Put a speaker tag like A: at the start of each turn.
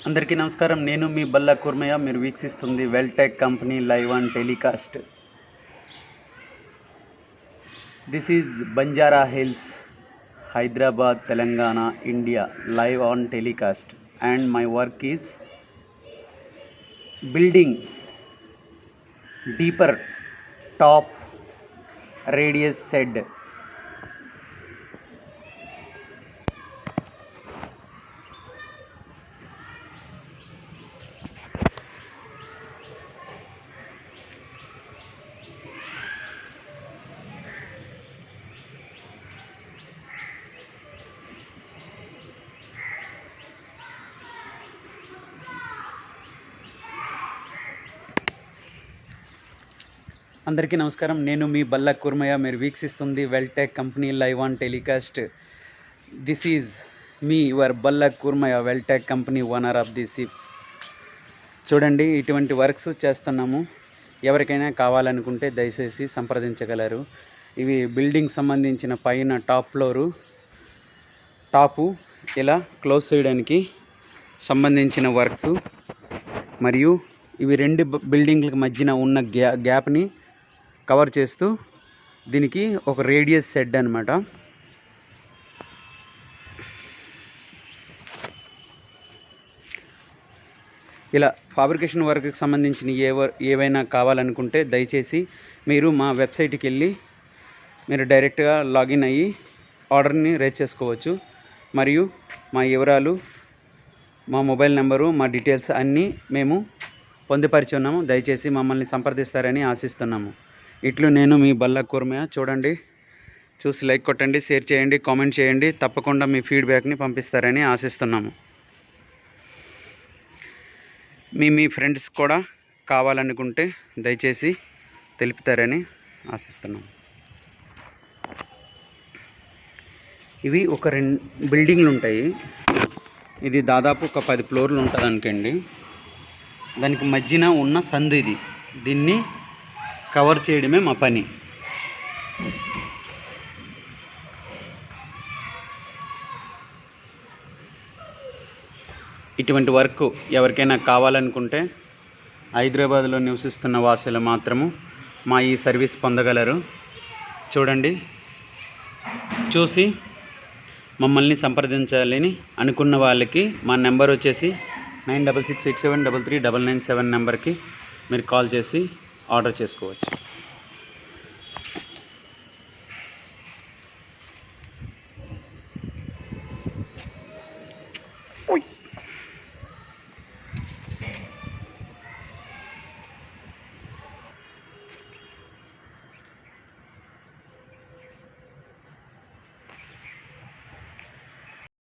A: అందరికీ నమస్కారం. నేను మీ బల్లా కుర్మయ్య. మీరు వీక్షిస్తుంది Weltech company live on telecast. This is Banjara Hills, Hyderabad, Telangana, India, live on telecast, and my work is building deeper top radius shed. అందరికీ నమస్కారం. నేను మీ బల్లా కుర్మయ్య. మీరు వీక్షిస్తుంది Weltech company live on telecast. This is మీ your Balla Kurmaiah, Weltech company owner of the ship. చూడండి, ఇటువంటి works చేస్తున్నాము. ఎవరికైనా కావాలనుకుంటే దయచేసి సంప్రదించగలరు. ఇవి బిల్డింగ్ సంబంధించిన పైన టాపు ఇలా క్లోజ్ చేయడానికి సంబంధించిన వర్క్స్, మరియు ఇవి రెండు బిల్డింగ్లకు మధ్యన ఉన్న గ్యాప్ని కవర్ చేస్తూ దీనికి ఒక రేడియస్ షెడ్ అనమాట. ఇలా ఫ్యాబ్రికేషన్ వర్క్కి సంబంధించిన ఏవైనా కావాలనుకుంటే దయచేసి మీరు మా వెబ్సైట్కి వెళ్ళి మీరు డైరెక్ట్గా లాగిన్ అయ్యి ఆర్డర్ని రేజ్ చేసుకోవచ్చు. మరియు మా వివరాలు, మా మొబైల్ నెంబరు, మా డీటెయిల్స్ అన్నీ మేము పొందుపరిచి ఉన్నాము. దయచేసి మమ్మల్ని సంప్రదిస్తారని ఆశిస్తున్నాము. ఇట్లు నేను మీ బల్లా కుర్మయ్య. చూడండి, చూసి లైక్ కొట్టండి, షేర్ చేయండి, కామెంట్ చేయండి. తప్పకుండా మీ ఫీడ్బ్యాక్ని పంపిస్తారని ఆశిస్తున్నాము. మీ ఫ్రెండ్స్ కూడా కావాలనుకుంటే దయచేసి తెలుపుతారని ఆశిస్తున్నాము. ఇవి ఒక 2 బిల్డింగ్లు ఉంటాయి. ఇది దాదాపు ఒక 10 ఫ్లోర్లు ఉంటుంది అనుకోండి. దానికి మధ్యన ఉన్న సందు ఇది. దీన్ని కవర్ చేయడమే మా పని. ఇటువంటి వర్క్ ఎవరికైనా కావాలనుకుంటే హైదరాబాద్లో నివసిస్తున్న వాసులు మాత్రము మా ఈ సర్వీస్ పొందగలరు. చూడండి, చూసి మమ్మల్ని సంప్రదించాలని అనుకున్న వాళ్ళకి మా నెంబర్ వచ్చేసి 9668733997 నెంబర్కి మీరు కాల్ చేసి ఆర్డర్ చేసుకోవచ్చు.